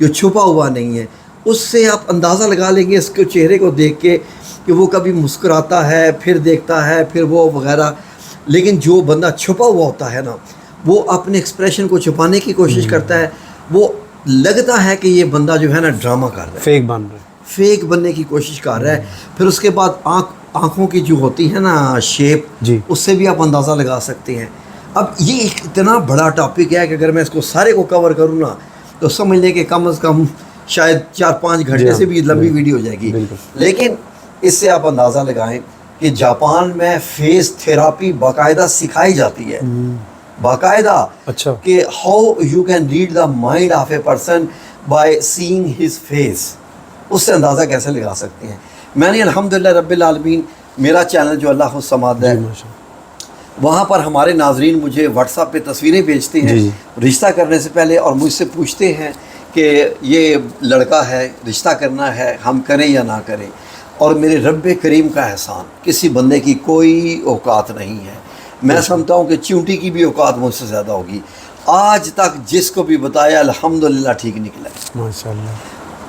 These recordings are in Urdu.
جو چھپا ہوا نہیں ہے. اس سے آپ اندازہ لگا لیں گے اس کے چہرے کو دیکھ کے کہ وہ کبھی مسکراتا ہے پھر دیکھتا ہے پھر وہ وغیرہ. لیکن جو بندہ چھپا ہوا ہوتا ہے نا وہ اپنے ایکسپریشن کو چھپانے کی کوشش کرتا ہے. وہ لگتا ہے کہ یہ بندہ جو ہے نا ڈرامہ کر رہا ہے, فیک بن رہا ہے, فیک بننے کی کوشش کر رہا ہے. پھر اس کے بعد آنکھوں کی جو ہوتی ہے نا شیپ, جی اس سے بھی آپ اندازہ لگا سکتے ہیں. اب یہ ایک اتنا بڑا ٹاپک ہے کہ اگر میں اس کو سارے کو کور کروں نا تو سمجھ لیں کہ کم از کم شاید 4-5 گھنٹے سے بھی لمبی ویڈیو ہو جائے گی. لیکن اس سے آپ اندازہ لگائیں کہ جاپان میں فیس تھراپی باقاعدہ سکھائی جاتی ہے, باقاعدہ, اچھا, کہ how you can read the mind of a person by seeing his face. اس سے اندازہ کیسے لگا سکتے ہیں. میں نے الحمدللہ رب العالمین میرا چینل جو اللہ الصمد ہے وہاں پر ہمارے ناظرین مجھے واٹس ایپ پہ تصویریں بھیجتے ہیں رشتہ کرنے سے پہلے, اور مجھ سے پوچھتے ہیں کہ یہ لڑکا ہے رشتہ کرنا ہے ہم کریں یا نہ کریں. اور میرے رب کریم کا احسان, کسی بندے کی کوئی اوقات نہیں ہے. میں سمجھتا ہوں کہ چونٹی کی بھی اوقات مجھ سے زیادہ ہوگی. آج تک جس کو بھی بتایا الحمدللہ ٹھیک نکلا ہے, ماشاءاللہ.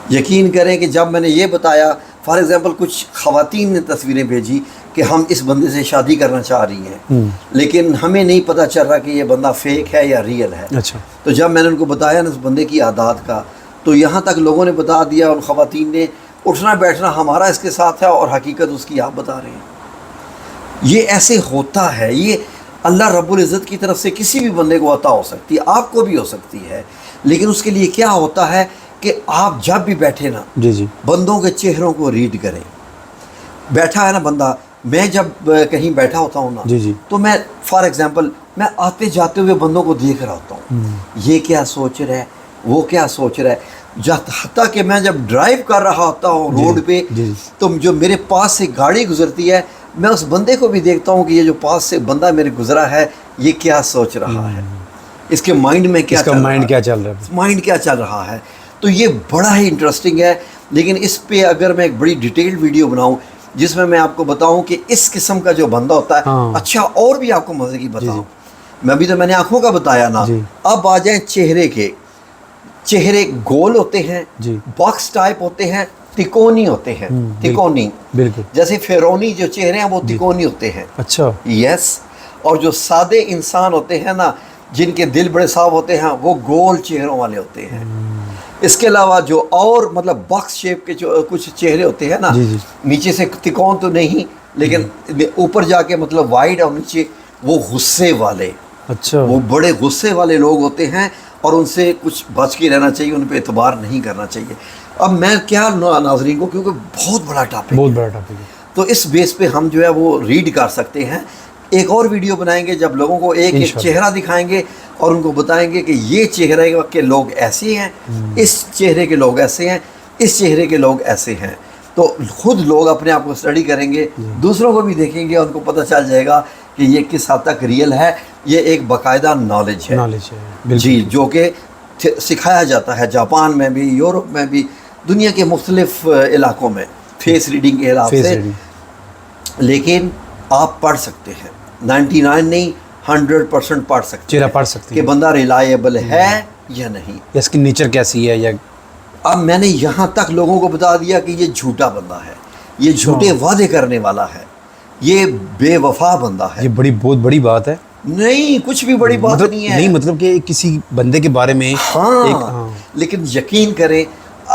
یقین کریں کہ جب میں نے یہ بتایا, فار ایگزامپل کچھ خواتین نے تصویریں بھیجی کہ ہم اس بندے سے شادی کرنا چاہ رہی ہیں لیکن ہمیں نہیں پتہ چل رہا کہ یہ بندہ فیک ہے یا ریئل ہے. اچھا, تو جب میں نے ان کو بتایا نا اس بندے کی عادات کا, تو یہاں تک لوگوں نے بتا دیا, ان خواتین نے, اٹھنا بیٹھنا ہمارا اس کے ساتھ ہے اور حقیقت اس کی آپ بتا رہے ہیں. یہ ایسے ہوتا ہے, یہ اللہ رب العزت کی طرف سے کسی بھی بندے کو عطا ہو سکتی ہے, آپ کو بھی ہو سکتی ہے. لیکن اس کے لیے کیا ہوتا ہے کہ آپ جب بھی بیٹھے نا جی بندوں کے چہروں کو ریڈ کریں. بیٹھا ہے نا بندہ, میں جب کہیں بیٹھا ہوتا ہوں نا جی تو میں فار ایگزامپل میں آتے جاتے ہوئے بندوں کو دیکھ رہا ہوتا ہوں, یہ کیا سوچ رہا ہے, وہ کیا سوچ رہا ہے. حتیٰ کہ میں جب ڈرائیو کر رہا ہوتا ہوں روڈ پہ تو جو میرے پاس سے گاڑی گزرتی ہے میں اس بندے کو بھی دیکھتا ہوں کہ یہ جو پاس سے بندہ میرے گزرا ہے یہ کیا سوچ رہا ہے, اس کے مائنڈ میں کیا مائنڈ کیا چل رہا ہے, مائنڈ کیا چل رہا ہے. تو یہ بڑا ہی انٹرسٹنگ ہے. لیکن اس پہ اگر میں ایک بڑی ڈیٹیلڈ ویڈیو بناؤں جس میں آپ کو بتاؤں کہ اس قسم کا جو بندہ ہوتا ہے, اچھا اور بھی آپ کو مزے کی بتاؤں, میں نے آنکھوں کا بتایا نا, اب آ جائیں چہرے کے. چہرے گول ہوتے ہیں, باکس ٹائپ ہوتے ہیں, تکونی ہوتے ہیں, تکونی, بالکل جیسے فیرونی جو چہرے ہیں وہ تکونی ہوتے ہیں. اچھا, یس. اور جو سادے انسان ہوتے ہیں نا جن کے دل بڑے صاف ہوتے ہیں وہ گول چہروں والے ہوتے ہیں. اس کے علاوہ جو اور مطلب باکس شیپ کے جو کچھ چہرے ہوتے ہیں نا, نیچے سے تکون تو نہیں لیکن اوپر جا کے مطلب وائڈ اور نیچے, وہ غصے والے. اچھا, وہ بڑے غصے والے لوگ ہوتے ہیں اور ان سے کچھ بچ کے رہنا چاہیے, ان پہ اعتبار نہیں کرنا چاہیے. اب میں کیا ناظرین کو, کیونکہ بہت بڑا ٹاپک ہے تو اس بیس پہ ہم جو ہے وہ ریڈ کر سکتے ہیں. ایک اور ویڈیو بنائیں گے جب لوگوں کو ایک ایک چہرہ دکھائیں گے اور ان کو بتائیں گے کہ یہ چہرے کے لوگ ایسے ہیں, اس چہرے کے لوگ ایسے ہیں, اس چہرے کے لوگ ایسے ہیں. تو خود لوگ اپنے آپ کو اسٹڈی کریں گے, دوسروں کو بھی دیکھیں گے, ان کو پتہ چل جائے گا کہ یہ کس حد تک ریئل ہے. یہ ایک باقاعدہ نالج ہے جی, جو کہ سکھایا جاتا ہے جاپان میں بھی, یورپ میں بھی, دنیا کے مختلف علاقوں میں فیس ریڈنگ کے حساب سے. لیکن آپ پڑھ سکتے ہیں, 99 نہیں 100% پڑھ سکتے ہیں کہ بندہ ریلائبل ہے یا نہیں, اس کی نیچر کیسی ہے. یا اب میں نے یہاں تک لوگوں کو بتا دیا کہ یہ جھوٹا بندہ ہے, یہ جھوٹے وعدے کرنے والا ہے, یہ بے وفا بندہ ہے. یہ بہت بڑی بات ہے. نہیں, کچھ بھی بڑی بات نہیں ہے. نہیں مطلب کہ کسی بندے کے بارے میں لیکن یقین کریں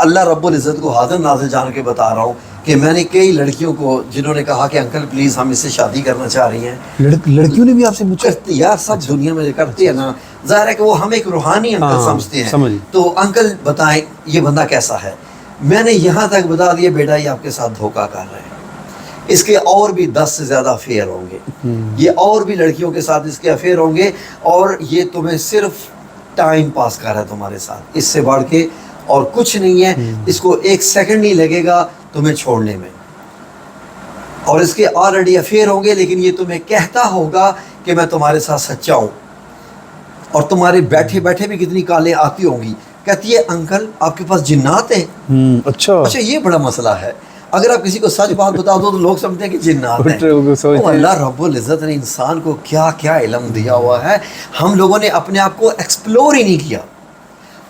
اللہ رب العزت کو حاضر ناظر جان کے بتا رہا ہوں کہ میں نے کئی لڑکیوں کو جنہوں نے کہا کہ انکل پلیز ہم اس سے شادی کرنا چاہ رہی ہیں, لڑکیوں نے بھی آپ سے پوچھا. یار سب دنیا میں کرتی ہے نا, ظاہر ہے کہ وہ ہم ایک روحانی انکل سمجھتے ہیں. تو انکل بتائیں یہ بندہ کیسا ہے. میں نے یہاں تک بتا دیا بیٹا یہ آپ کے ساتھ دھوکہ کر رہے ہیں, اس کے اور بھی 10 سے زیادہ افیئر ہوں گے, یہ اور بھی لڑکیوں کے ساتھ اس کے افیئر ہوں گے, اور یہ تمہیں صرف ٹائم پاس کر رہا ہے تمہارے ساتھ, اس سے بڑھ کے اور کچھ نہیں ہے. اس کو 1 سیکنڈ نہیں لگے گا تمہیں چھوڑنے میں, اور اس کے آلریڈی افیئر ہوں گے, لیکن یہ تمہیں کہتا ہوگا کہ میں تمہارے ساتھ سچا ہوں. اور تمہارے بیٹھے بیٹھے بھی کتنی کالیں آتی ہوں گی, کہتی ہے انکل آپ کے پاس جنات ہیں. اچھا یہ بڑا مسئلہ ہے. اگر آپ کسی کو سچ بات بتا دو تو لوگ سمجھتے ہیں کہ جنات ہیں. اللہ رب العزت نے انسان کو کیا کیا علم دیا ہوا ہے, ہم لوگوں نے اپنے آپ کو ایکسپلور ہی نہیں کیا.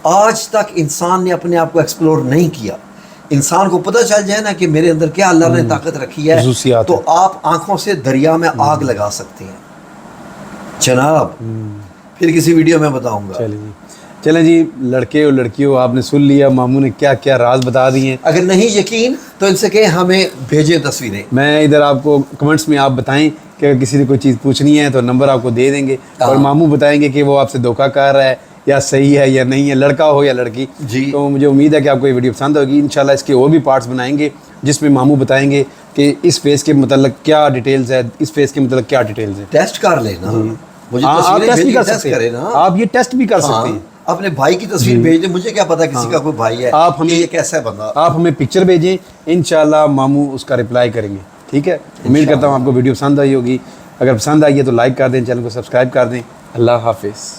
آج تک انسان نے اپنے آپ کو ایکسپلور نہیں کیا. انسان کو پتہ چل جائے نا کہ میرے اندر کیا اللہ نے طاقت رکھی ہے, خصوصیات تو آپ آنکھوں سے دریا میں آگ لگا سکتے ہیں جناب. پھر کسی ویڈیو میں بتاؤں گا. چلیں جی لڑکے اور لڑکیوں, آپ نے سن لیا ماموں نے کیا کیا راز بتا دیے ہیں. اگر نہیں یقین تو ان سے کہیں ہمیں بھیجیں تصویریں. میں ادھر آپ کو کمنٹس میں آپ بتائیں کہ اگر کسی نے کوئی چیز پوچھنی ہے تو نمبر آپ کو دے دیں گے, اور ماموں بتائیں گے کہ وہ آپ سے دھوکہ کر رہا ہے یا صحیح ہے یا نہیں ہے, لڑکا ہو یا لڑکی. جی تو مجھے امید ہے کہ آپ کو یہ ویڈیو پسند ہوگی. انشاءاللہ اس کے اور بھی پارٹس بنائیں گے جس میں ماموں بتائیں گے کہ اس فیس کے متعلق کیا ڈیٹیلز ہے, اس فیس کے متعلق کیا ڈیٹیلز ہے. ٹیسٹ کر لینا, مجھے آپ تصویریں ٹیسٹ بھی کر ٹیسٹ سکتے کریں ہیں, نا. آپ یہ ٹیسٹ بھی کر سکتے ہیں. اپنے بھائی کی تصویر بھیج دیں, مجھے کیا پتا کسی کا کوئی بھائی ہے آپ ہمیں یہ کیسا ہے بندہ. آپ ہمیں پکچر بھیجیں, انشاءاللہ ماموں اس کا رپلائی کریں گے. ٹھیک ہے, امید کرتا ہوں آپ کو ویڈیو پسند آئی ہوگی. اگر پسند آئی ہے تو لائک کر دیں, چینل کو سبسکرائب کر دیں. اللہ حافظ.